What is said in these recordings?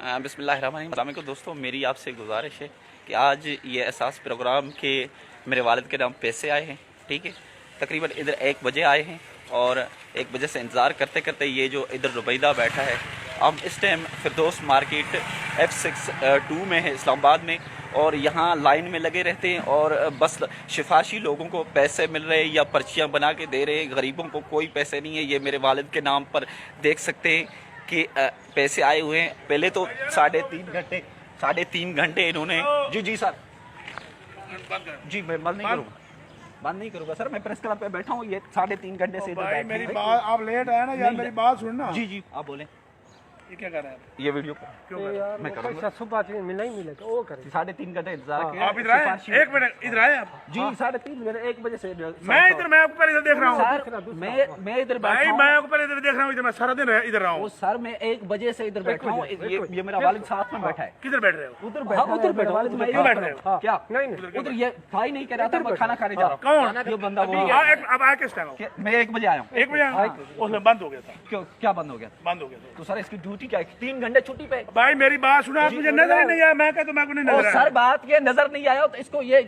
बिस्मिल्लाहिर्रहमानिर्रहीम। दोस्तों, मेरी आपसे गुजारिश है कि आज ये एहसास प्रोग्राम के मेरे वालिद के नाम पैसे आए हैं। ठीक है, तकरीबन इधर 1 बजे आए हैं और 1 बजे से इंतज़ार करते करते ये जो इधर रुबैदा बैठा है, हम इस टाइम फिरदौस मार्केट F62 में है इस्लामाबाद में, और यहाँ लाइन में लगे रहते हैं और बस शिफाशी लोगों को पैसे मिल रहे हैं या पर्चियाँ बना के दे रहे हैं। गरीबों को कोई पैसे नहीं है। ये मेरे वालिद के नाम पर देख सकते हैं कि पैसे आए हुए हैं। पहले तो 3.5 घंटे इन्होंने जी सर जी मैं बंद नहीं करूँगा सर। मैं प्रेस क्लब पे बैठा हूँ, ये 3.5 घंटे से इधर बैठे। मेरी बात आप लेट आए ना यार, मेरी बात सुनना। जी आप बोलें। ये क्या कर रहे हैं? ये वीडियो क्यों मैं करूँगा? मिला ही मिलेगा वो करें। 3.5 घंटे इंतजार किया। आप इधर आए? 1 मिनट इधर आए आप? जी 3.5 घंटे 1 बजे से मैं ऊपर इधर देख रहा हूँ। मैं इधर भाई मैं ऊपर इधर देख रहा हूँ, इधर मैं सारा दिन इधर रहा हूँ। सर मैं 1 बजे से इधर बैठा हूँ। ये मेरा वालिद साथ में बैठा है। किधर बैठ रहे हो? उधर बैठा वालिद मैं बैठ रहे हो? क्या नहीं उधर ये भाई नहीं कह रहा था, मैं खाना खाने जा रहा हूँ। कौन ये बंदा? अब आया किस टाइम? मैं 1 बजे आया हूँ। 1 बजे आया? उसमें बंद हो गया था। क्यों? क्या बंद हो गया? बंद हो गया। तो सर इसकी ड्यूटी क्या है? 3 घंटे छुट्टी पे। भाई मेरी बात सुना, मुझे नजर ही नहीं आया। मैं कहता मैं को नहीं नजर आया। सर बात ये नजर नहीं आया तो इसको ये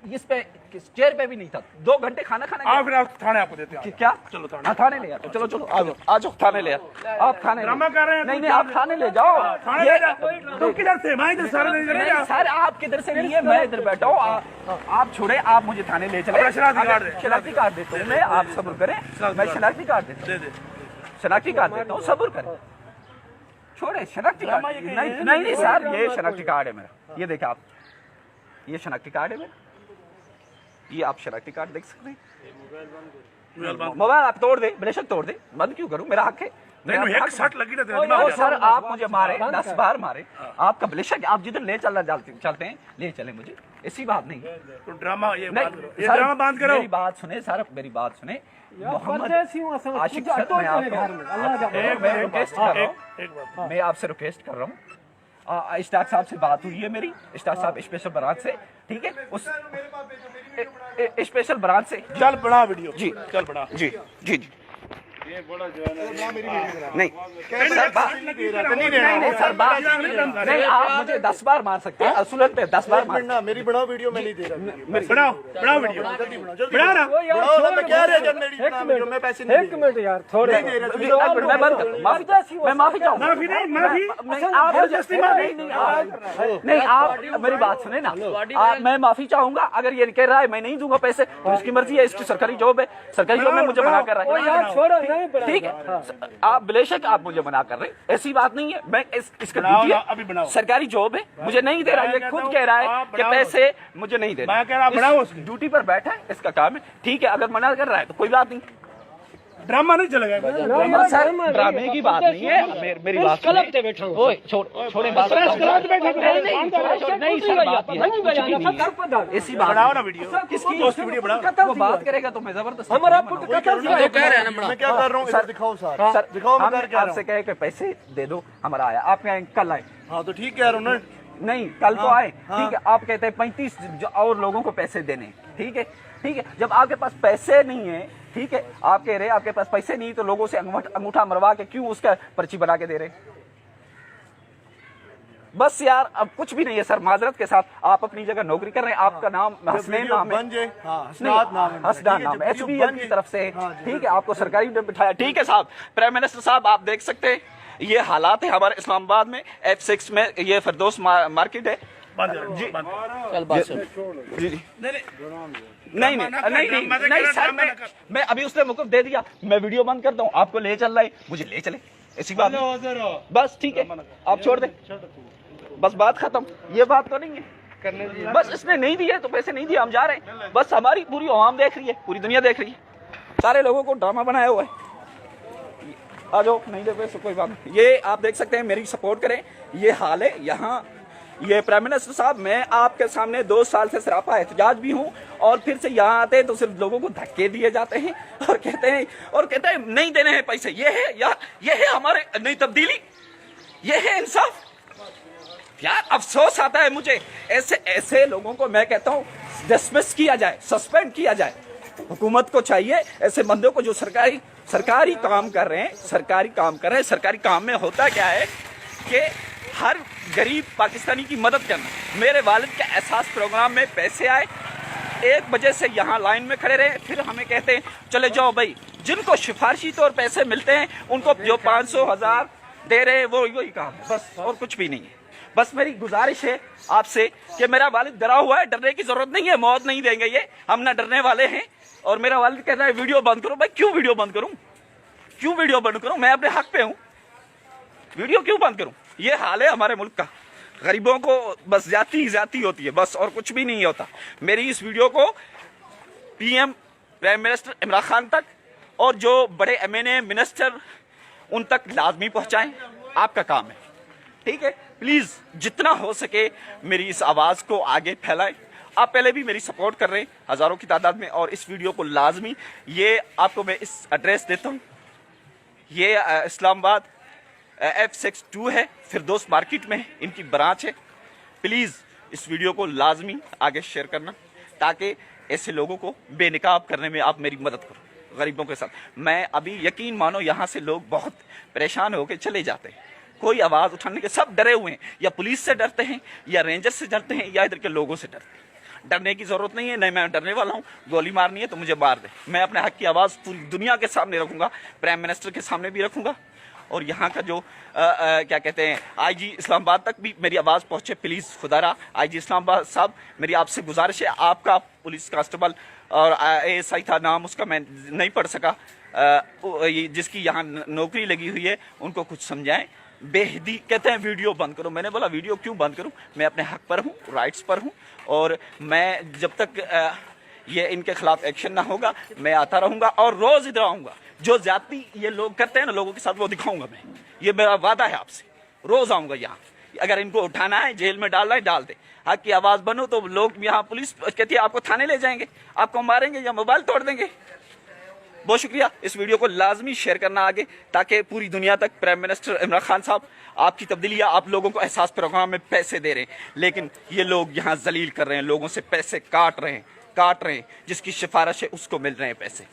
इस पे चेयर पे भी नहीं था। 2 घंटे खाना खाने आओ फिर आप थाने आपको देते हैं। क्या? चलो थाने। थाने ले आओ। चलो आ जाओ थाने ले आओ। आप थाने ड्रामा कर रहे हैं? नहीं आप थाने ले जाओ। थाने ले जाओ। तो किधर से? मैं इधर सारे दिन इधर नहीं सर, आप किधर से नहीं है, मैं इधर बैठा हूँ। आप छोड़े, आप मुझे थाने ले चले। शनाख्ती कार्ड देता हूँ मैं, आप सब्र करें। मैं शनाख्ती कार्ड देता हूँ, शनाख्ती कार्ड देता हूँ, सब्र करें। छोड़े शनाख्ती कार्ड। नहीं सर, ये शनाख्ती कार्ड है मेरा। ये देखें आप, ये शनाख्ती कार्ड है मेरा। ये आप शनाख्ती कार्ड देख सकते हैं। मोबाइल आप तोड़ दे, बेशक तोड़ दे, बंद क्यों करूं? मेरा हक है। नहीं सट लगी ना सर, आप मुझे मारे 10 बार मारे, आपका बेशक आप जिधर ले चलते हैं ले चले, मुझे ऐसी बात नहीं। तो ड्रामा ये ड्रामा बंद करो। मेरी बात सुने सर, मेरी बात सुने। मोहम्मद आशिक सर, मैं आपसे रिक्वेस्ट कर रहा हूँ। इश्ताक साहब से बात हुई है मेरी, इश्ताक साहब स्पेशल ब्रांच से। ठीक है, उस स्पेशल ब्रांच से। चल बड़ा वीडियो जी, चल बड़ा जी नहीं सर, बात नहीं। आप मुझे 10 बार मार सकते हैं, असुलत पे 10 बार मारना। मेरी बड़ा वीडियो मैं नहीं दे रहा। बड़ा वीडियो बड़ा ना। मैं क्या रह गया मेरी बड़ा वीडियो में पैसे नहीं। 1 मिनट यार, थोड़े नहीं दे रहा। मैं बंद कर, मैं माफी चाहूंगा। नहीं आप मेरी बात सुने ना, मैं माफी चाहूंगा। अगर ये कह रहा है मैं नहीं दूंगा पैसे, तो इसकी मर्जी है, इसकी सरकारी जॉब है, सरकारी जॉब में मुझे मना कर रहा है। ठीक है, आप बेशक आप मुझे मना कर रहे हैं, ऐसी बात नहीं है। मैं इसका ड्यूटी सरकारी जॉब है, मुझे नहीं दे रहा। ये खुद कह रहा है कि पैसे मुझे नहीं दे रहा। ड्यूटी पर बैठा है, इसका काम है। ठीक है, अगर मना कर रहा है तो कोई बात नहीं। ड्रामा नहीं चलेगा। ड्रामे की बात नहीं है, मेरी बात छोड़े बात। ऐसी बात बढ़ाओ ना वीडियो। किसकी वीडियो बढ़ाओ। वो बात करेगा तो मैं जबरदस्त मैं क्या कर रहा हूँ? सर दिखाओ सर, दिखाओ। मैं कर क्या रहा आपसे कहे कि पैसे दे दो, हमारा आया। आप कहें कल आए। हाँ तो ठीक है ना। नहीं कल तो आए। ठीक है, आप कहते हैं 35 और लोगों को पैसे देने। ठीक है, जब आपके पास पैसे नहीं है, ठीक है, आप कह रहे हैं आपके पास पैसे नहीं, तो लोगों से अंगूठा मरवा के क्यों उसका पर्ची बना के दे रहे? बस यार, अब कुछ भी नहीं है सर, माजरत के साथ। आप अपनी जगह नौकरी कर रहे हैं, आपका नाम हसनैन नाम है, हसनात नाम है, HBL की तरफ से। ठीक है, आपको सरकारी में बिठाया। ठीक है साहब, प्राइम मिनिस्टर साहब, आप देख सकते हैं ये हालात है हमारे इस्लामाबाद में। F6 में ये फिरदौस मार्केट है। जी नहीं सर, मैं अभी उसने मुकुब दे दिया, मैं वीडियो बंद करता हूँ। आपको ले चल रहा है, मुझे ले चले, ऐसी बात बस। ठीक है, आप छोड़ दे, बस बात खत्म। ये बात तो नहीं है, बस इसने नहीं दिया तो पैसे नहीं दिया, हम जा रहे हैं। बस हमारी पूरी अवाम देख रही है, पूरी दुनिया देख रही है, सारे लोगों को ड्रामा बनाया हुआ है। आ जाओ, नहीं दे पैसे कोई बात नहीं। ये आप देख सकते हैं, मेरी सपोर्ट करें। ये हाल है यहाँ। ये प्राइम मिनिस्टर साहब, मैं आपके सामने 2 साल से सरापा एहतजाज भी हूँ, और फिर से यहाँ आते हैं तो सिर्फ लोगों को धक्के दिए जाते हैं और कहते हैं नहीं देने हैं पैसे। ये है या ये है हमारे नई तब्दीली, ये है इंसाफ। यार अफसोस आता है मुझे, ऐसे लोगों को मैं कहता हूँ डिसमिस किया जाए, सस्पेंड किया जाए। हुकूमत को चाहिए ऐसे बंदों को जो सरकारी काम कर रहे हैं। सरकारी काम में होता क्या है कि हर गरीब पाकिस्तानी की मदद करना। मेरे वालिद के एहसास प्रोग्राम में पैसे आए, 1 बजे से यहाँ लाइन में खड़े रहे, फिर हमें कहते हैं चले जाओ भाई। जिनको सिफारशी तौर पैसे मिलते हैं उनको जो 500 1000 दे रहे हैं वो वही काम है बस, और कुछ भी नहीं है। बस मेरी गुजारिश है आपसे कि मेरा वालिद डरा हुआ है, डरने की जरूरत नहीं है, मौत नहीं देंगे ये, हम ना डरने वाले हैं। और मेरा वालिद कहता है वीडियो बंद करो। भाई क्यों वीडियो बंद करूं, क्यों वीडियो बंद करूं? मैं अपने हक पे हूं, वीडियो क्यों बंद करूं? ये हाल है हमारे मुल्क का। गरीबों को बस ज्यादती होती है बस, और कुछ भी नहीं होता। मेरी इस वीडियो को PM prime minister Imran Khan तक और जो बड़े MNA मिनिस्टर उन तक लाजमी पहुंचाएं, आपका काम है, ठीक है? प्लीज जितना हो सके मेरी इस आवाज को आगे फैलाएं। आप पहले भी मेरी सपोर्ट कर रहे हैं हजारों की तादाद में, और इस वीडियो को लाजमी, ये आपको मैं इस एड्रेस देता हूँ, ये इस्लामाबाद F62 है, फिरदौस मार्केट में इनकी ब्रांच है। प्लीज इस वीडियो को लाजमी आगे शेयर करना ताकि ऐसे लोगों को बेनकाब करने में आप मेरी मदद करो, गरीबों के साथ। मैं अभी यकीन मानो यहाँ से लोग बहुत परेशान होकर चले जाते हैं, कोई आवाज उठाने के, सब डरे हुए हैं, या पुलिस से डरते हैं, या रेंजर से डरते हैं, या इधर के लोगों से डरते हैं। डरने की जरूरत नहीं है, नहीं मैं डरने वाला हूँ। गोली मारनी है तो मुझे मार दे, मैं अपने हक की आवाज पूरी दुनिया के सामने रखूंगा, प्राइम मिनिस्टर के सामने भी रखूंगा, और यहाँ का जो क्या कहते हैं IG इस्लामाबाद तक भी मेरी आवाज़ पहुँचे। प्लीज़ खुदारा IG इस्लामाबाद साहब, मेरी आपसे गुजारिश है, आपका पुलिस कांस्टेबल और ASI था नाम उसका, मैं नहीं पढ़ सका, जिसकी यहाँ नौकरी लगी हुई है, उनको कुछ समझाएं। बेहदी कहते हैं वीडियो बंद करो, मैंने बोला वीडियो क्यों बंद करूं? मैं अपने हक पर हूं, राइट्स पर हूं, और मैं जब तक ये इनके खिलाफ एक्शन ना होगा मैं आता रहूंगा, और रोज इधर आऊंगा। जो ज्यादती ये लोग करते हैं ना लोगों के साथ, वो दिखाऊंगा मैं, ये मेरा वादा है आपसे। रोज आऊंगा यहाँ, अगर इनको उठाना है, जेल में डालना है डाल दे, हक की आवाज बनो। तो लोग यहाँ पुलिस कहती है आपको थाने ले जाएंगे, आपको मारेंगे या मोबाइल तोड़ देंगे। बहुत शुक्रिया, इस वीडियो को लाजमी शेयर करना आगे, ताकि पूरी दुनिया तक प्राइम मिनिस्टर इमरान खान साहब आपकी तब्दीली, आप लोगों को एहसास प्रोग्राम में पैसे दे रहे हैं, लेकिन ये लोग यहाँ जलील कर रहे हैं, लोगों से पैसे काट रहे हैं, जिसकी सिफारिश है उसको मिल रहे हैं पैसे।